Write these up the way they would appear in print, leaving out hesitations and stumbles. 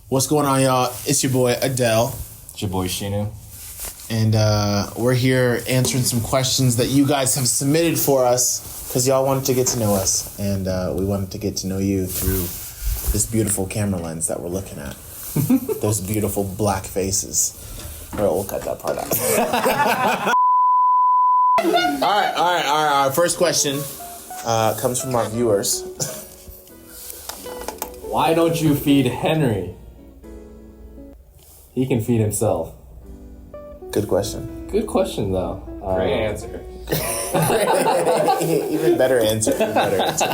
What's going on, y'all? It's your boy, Adiel. It's your boy, Shinu. And we're here answering some questions that you guys have submitted for us because y'all wanted to get to know us. And we wanted to get to know you through this beautiful camera lens that we're looking at. Those beautiful black faces. Well, we'll cut that part out. All right. First question comes from our viewers. Why don't you feed Henry? He can feed himself. Good question. Good question, though. Great answer. Even better answer.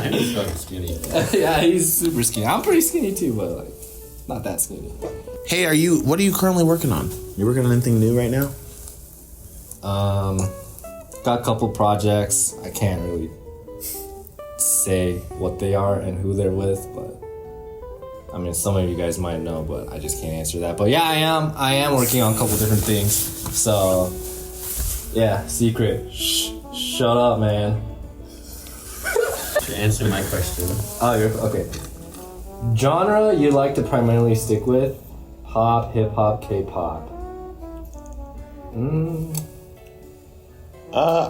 He's fucking skinny. Yeah, he's super skinny. I'm pretty skinny too, but like, not that skinny. Hey, what are you currently working on? You working on anything new right now? Got a couple projects. I can't really say what they are and who they're with, but I mean, some of you guys might know, but I just can't answer that. But yeah, I am working on a couple different things. So, yeah, secret. Shut up, man. To answer my question. Oh, you're okay. Genre you like to primarily stick with? Pop, hip hop, K-pop.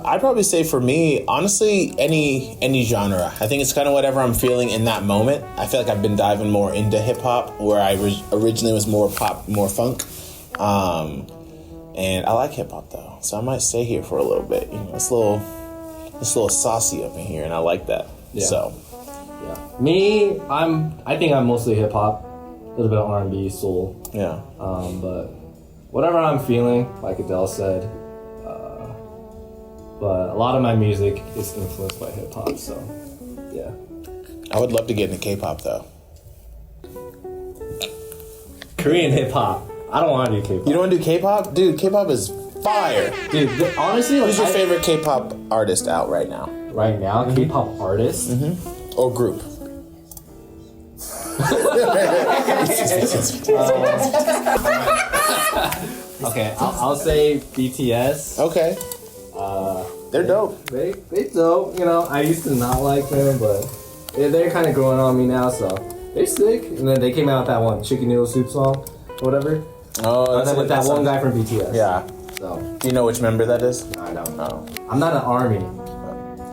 I'd probably say for me, honestly, any genre. I think it's kind of whatever I'm feeling in that moment. I feel like I've been diving more into hip hop, where I originally was more pop, more funk. And I like hip hop though, so I might stay here for a little bit. You know, it's a little saucy up in here, and I like that. Yeah. So, yeah. Me, I think I'm mostly hip hop, a little bit of R&B, soul. yeah. But whatever I'm feeling, like Adele said. But a lot of my music is influenced by hip hop, so yeah. I would love to get into K-pop though. Korean hip hop. I don't want to do K-pop. You don't want to do K-pop, dude? K-pop is fire, Dude, honestly, like, who's your favorite K-pop artist out right now? Right now, K-pop artist. Or group? Okay, I'll say BTS. Okay. They're dope. They dope. You know, I used to not like them, but they're kind of growing on me now. So they're sick. And then they came out with that one chicken noodle soup song, or whatever. Oh, and then with that one guy from BTS. Yeah. So Do you know which member that is? I don't know. Oh. I'm not an ARMY.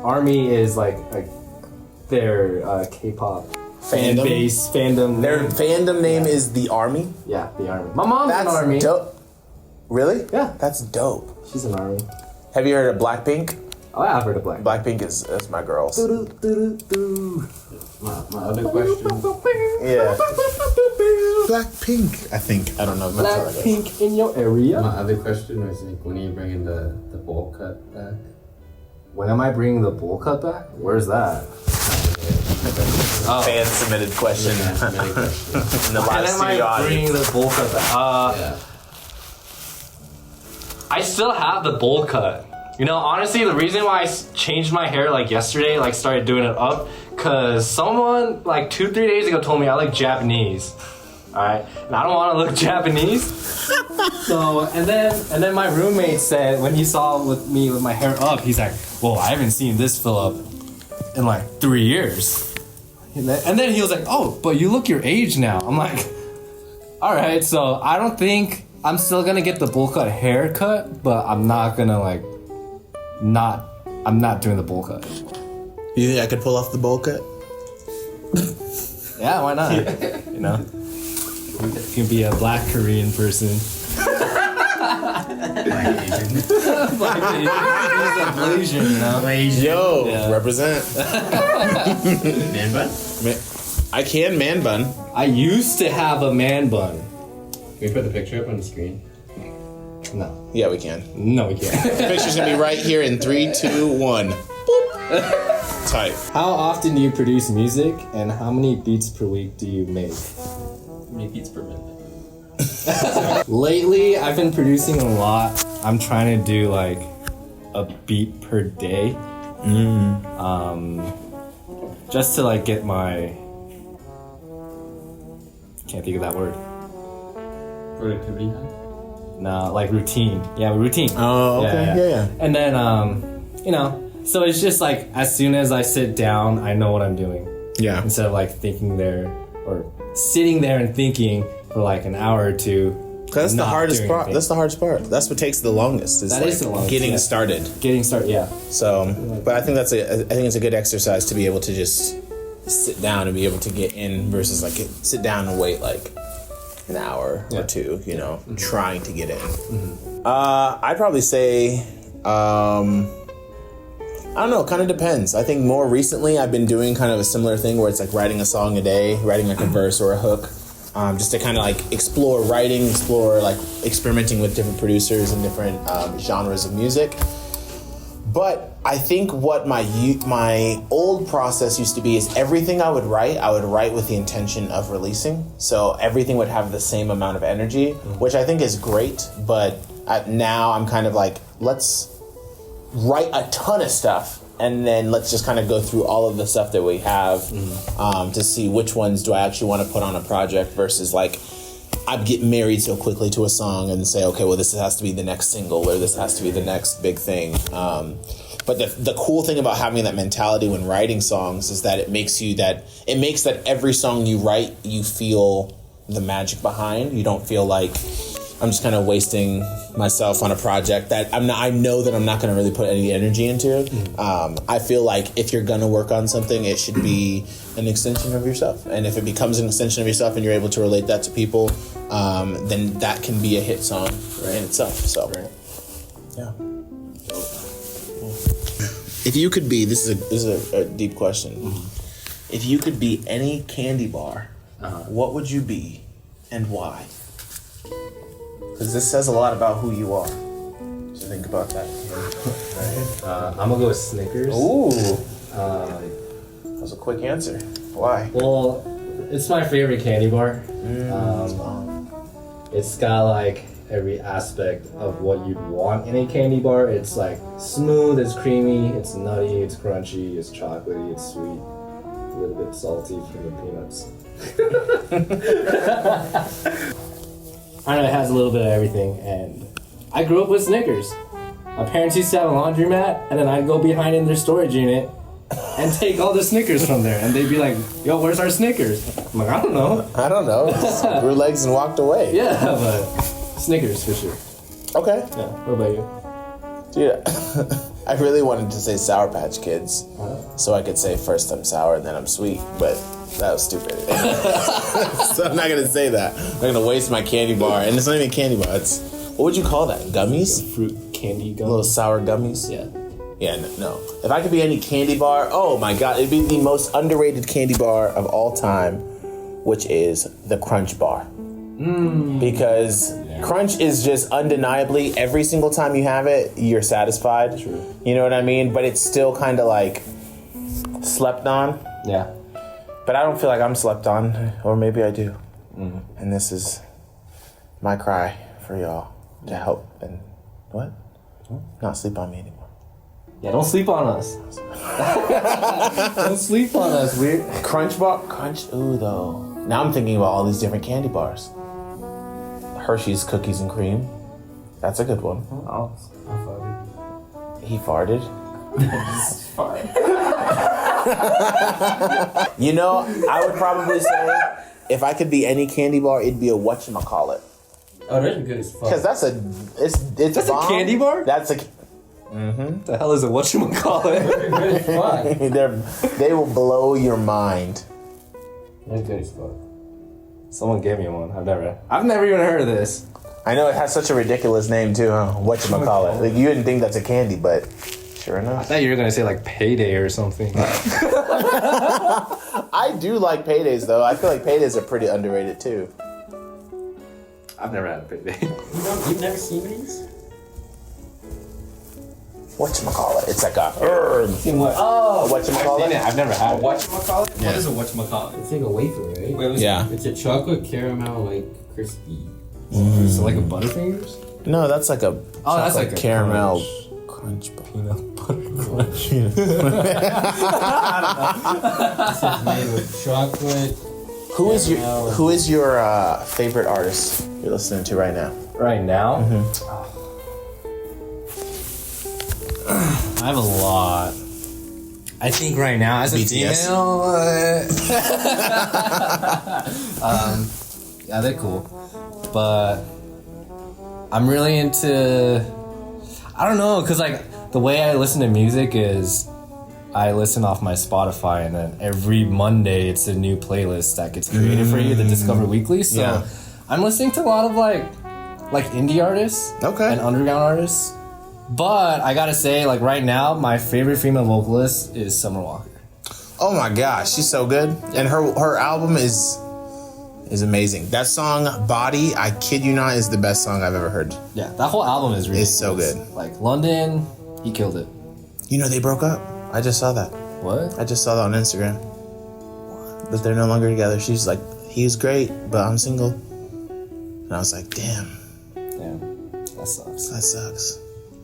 ARMY is like their K-pop Fandom? base fandom. Their fandom name is the Army? Yeah, the ARMY. My mom's That's an ARMY. dope. Really? Yeah. That's dope. She's an ARMY. Have you heard of Blackpink? Oh, yeah, I've heard of Black. Blackpink is my girls. My other question. Yeah. Blackpink, I think. I don't know if that's how that goes. Blackpink in your area. My other question was like, when are you bringing the bowl cut back? When am I bringing the bowl cut back? Where's that? Fan submitted question. In the When live am I studio bringing audience. the bowl cut back? Yeah. I still have the bowl cut. You know, honestly, the reason why I changed my hair like yesterday, like started doing it up, cause someone like 2-3 days ago told me I look Japanese. Alright? And I don't wanna look Japanese. So and then my roommate said when he saw me with my hair up, he's like, whoa, I haven't seen this fill up in like 3 years. And then he was like, oh, but you look your age now. I'm like, alright, so I don't think I'm still gonna get the bowl cut haircut, but I'm not gonna I'm not doing the bowl cut anymore. You think I could pull off the bowl cut? Yeah, why not? You know? You can be a black Korean person. Black Asian, you know? Yo, Yeah. represent. Man bun? I can man bun. I used to have a man bun. Can we put the picture up on the screen? No. Yeah, we can. No, we can't. The picture's gonna be right here in 3, 2, 1. Type. How often do you produce music, and how many beats per week do you make? How many beats per minute? Lately, I've been producing a lot. I'm trying to do like a beat per day. Just to like get my... Can't think of that word. Productivity high? No, like routine. Yeah, routine. Oh, okay. Yeah. And then, you know, so it's just like as soon as I sit down, I know what I'm doing. Yeah. Instead of like thinking there or sitting there and thinking, for like an hour or two. That's the not hardest doing part. anything. That's the hardest part. That's what takes the longest. That is the longest, getting yeah. started. Getting started, yeah. So, but I think I think it's a good exercise to be able to just sit down and be able to get in versus like sit down and wait like an hour or two, you know, trying to get in. I'd probably say, I don't know, kind of depends. I think more recently I've been doing kind of a similar thing where it's like writing a song a day, writing like a verse or a hook. Just to kind of like explore writing, explore like experimenting with different producers and different genres of music. But I think what my old process used to be is everything I would write with the intention of releasing. So everything would have the same amount of energy, which I think is great. But now I'm kind of like, let's write a ton of stuff. And then let's just kind of go through all of the stuff that we have to see which ones do I actually want to put on a project versus like I get married so quickly to a song and say, okay, well, this has to be the next single or this has to be the next big thing. But the cool thing about having that mentality when writing songs is that it makes that every song you write, you feel the magic behind. You don't feel like I'm just kind of wasting myself on a project that I know that I'm not going to really put any energy into. I feel like if you're going to work on something, it should be an extension of yourself. And if it becomes an extension of yourself and you're able to relate that to people, then that can be a hit song in itself. So, yeah. If you could be, this is a deep question. If you could be any candy bar, what would you be and why? Because this says a lot about who you are. So think about that. I'm gonna go with Snickers. Ooh. That was a quick answer. Why? Well, it's my favorite candy bar. It's got like every aspect of what you'd want in a candy bar. It's like smooth, it's creamy, it's nutty, it's crunchy, it's chocolatey, it's sweet, a little bit salty from the peanuts. I know it has a little bit of everything, and I grew up with Snickers. My parents used to have a laundromat, and then I'd go behind in their storage unit and take all the Snickers from there, and they'd be like, yo, where's our Snickers? I'm like, I don't know. Just grew legs and walked away. Yeah, but Snickers for sure. Okay. Yeah, what about you? Dude, I really wanted to say Sour Patch Kids, so I could say first I'm sour and then I'm sweet, but that was stupid. So I'm not going to say that. I'm going to waste my candy bar, and it's not even a candy bar. It's, what would you call that? Gummies? Fruit candy gummies. Little sour gummies? Yeah. Yeah, no. If I could be any candy bar, oh my god, it'd be the most underrated candy bar of all time, which is the Crunch Bar. Because Crunch is just undeniably, every single time you have it, you're satisfied. True. You know what I mean? But it's still kind of like slept on. Yeah. But I don't feel like I'm slept on, or maybe I do. And this is my cry for y'all to help and not sleep on me anymore. Yeah, don't sleep on us. Don't sleep on us, weird. Crunch bar, ooh though. Now I'm thinking about all these different candy bars. Hershey's Cookies and Cream. That's a good one. Oh, He farted. You know, I would probably say if I could be any candy bar, it'd be a whatchamacallit. Oh, those are good as fuck. Because that's That's a candy bar? That's a. What the hell is a whatchamacallit? Good as fuck. They will blow your mind. That's good as fuck. Someone gave me one. I've never even heard of this. I know it has such a ridiculous name too, huh? Whatchamacallit. Like, you wouldn't think that's a candy, but sure I enough. thought you were gonna say like payday or something. I do like paydays though. I feel like paydays are pretty underrated too. I've never had a payday. You've never seen these? Whatchamacallit? It's like a Seen what? Oh, whatchamacallit? I've never had it. Whatchamacallit? Yeah. What is a whatchamacallit? It's like a wafer, right? Wait, Yeah. It's a chocolate caramel, like, crispy. So like a Butterfingers? No, that's like a that's like a caramel crunch bar. Peanut butter crunch. This is made with chocolate. Who is your favorite artist you're listening to right now? Right now? I have a lot. I think right now as a BTS. female, Yeah, they're cool. But I'm really into, I don't know, because like the way I listen to music is I listen off my Spotify, and then every Monday it's a new playlist that gets created for you to discover weekly. So I'm listening to a lot of like indie artists and underground artists. But I gotta say, like right now, my favorite female vocalist is Summer Walker. Oh my gosh, she's so good. And her album is amazing. That song, Body, I kid you not, is the best song I've ever heard. Yeah, that whole album is really so good. Like London, he killed it. You know, they broke up. I just saw that. What? I just saw that on Instagram. That they're no longer together. She's like, he was great, but I'm single. And I was like, damn. Damn, that sucks. That sucks.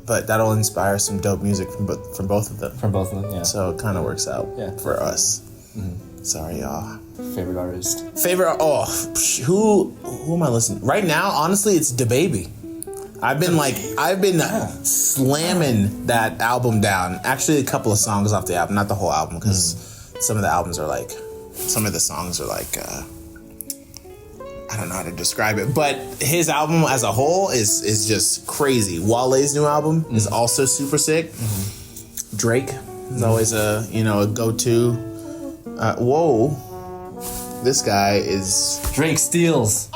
But that'll inspire some dope music from both of them. From both of them, yeah. So it kind of works out for us. Mm-hmm. Sorry, y'all. Favorite artist? Who am I listening? Right now, honestly, it's DaBaby. I've been slamming that album down. Actually, a couple of songs off the album, not the whole album, because some of the songs are like, I don't know how to describe it, but his album as a whole is just crazy. Wale's new album is also super sick. Drake is always a go-to. Whoa, this guy is Drake steals.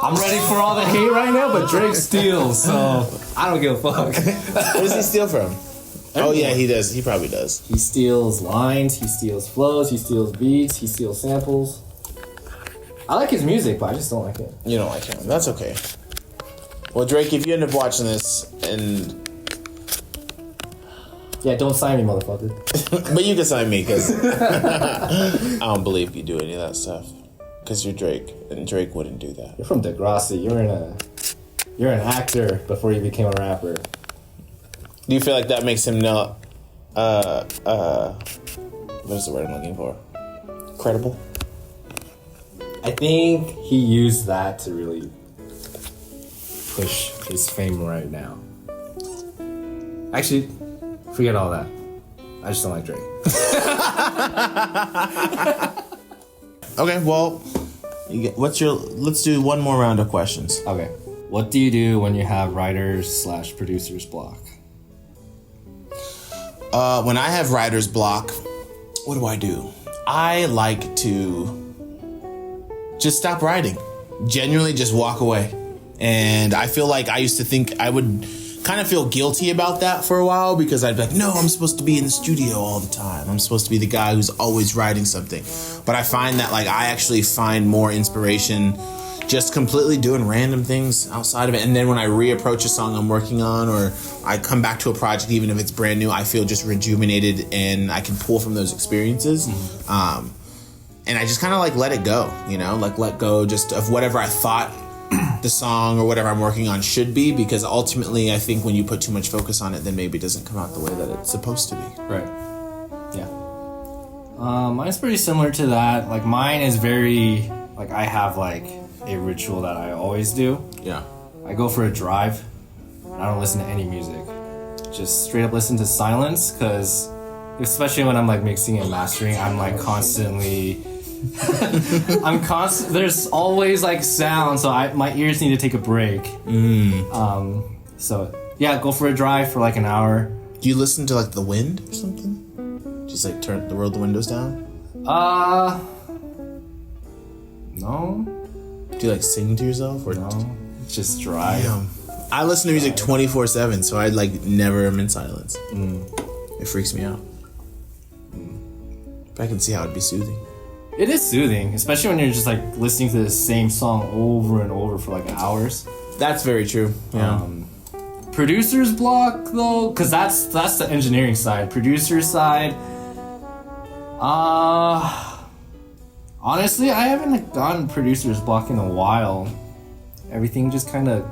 I'm ready for all the hate right now, but Drake steals, so I don't give a fuck. Where does he steal from? Oh yeah, he does. He probably does. He steals lines, he steals flows, he steals beats, he steals samples. I like his music, but I just don't like it. You don't like him. That's okay. Well, Drake, if you end up watching this and... Yeah, don't sign me, motherfucker. But you can sign me, because I don't believe you do any of that stuff. Because you're Drake, and Drake wouldn't do that. You're from Degrassi. You're an actor before you became a rapper. Do you feel like that makes him what is the word I'm looking for? Credible? I think he used that to really push his fame right now. Actually, forget all that. I just don't like Drake. Okay, well, let's do one more round of questions. Okay. What do you do when you have writers/producers block? When I have writer's block, what do? I like to just stop writing. Genuinely just walk away. And I feel like I used to think I would kind of feel guilty about that for a while, because I'd be like, no, I'm supposed to be in the studio all the time. I'm supposed to be the guy who's always writing something. But I find that like I actually find more inspiration just completely doing random things outside of it. And then when I reapproach a song I'm working on, or I come back to a project, even if it's brand new, I feel just rejuvenated and I can pull from those experiences. And I just kind of like let it go, like let go just of whatever I thought the song or whatever I'm working on should be, because ultimately I think when you put too much focus on it, then maybe it doesn't come out the way that it's supposed to be. Right. Yeah. Mine's pretty similar to that. Like mine is very, like I have like a ritual that I always do. Yeah. I go for a drive. I don't listen to any music. Just straight up listen to silence, because especially when I'm like mixing and mastering, I'm like constantly... there's always like sound, so my ears need to take a break. So yeah, go for a drive for like an hour. Do you listen to like the wind or something? Just like roll the windows down? No. Do you like sing to yourself or no? Just drive. Damn. I listen to music 24/7, so I like never am in silence. It freaks me out. But I can see how it'd be soothing. It is soothing, especially when you're just like listening to the same song over and over for like hours. That's very true. Yeah. Producer's block though, because that's the engineering side. Producer side, honestly, I haven't gotten producer's block in a while. Everything just kind of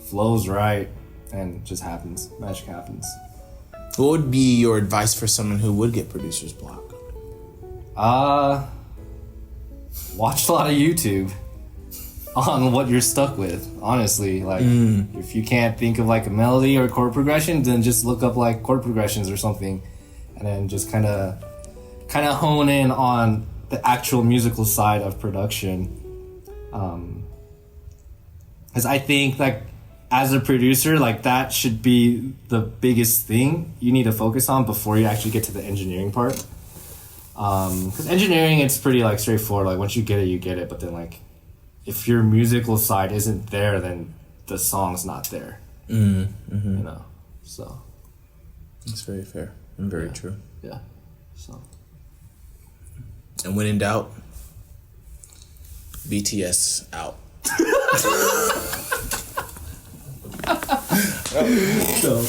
flows right and just happens. Magic happens. What would be your advice for someone who would get producer's block? Watch a lot of YouTube on what you're stuck with, honestly. Like, if you can't think of like a melody or chord progression, then just look up like chord progressions or something, and then just kind of hone in on the actual musical side of production. Because I think like as a producer, like that should be the biggest thing you need to focus on before you actually get to the engineering part. Because engineering, it's pretty like straightforward. Like once you get it, you get it. But then like if your musical side isn't there, then the song's not there. You know, so That's very fair and very true. yeah. So And when in doubt, BTS out. so.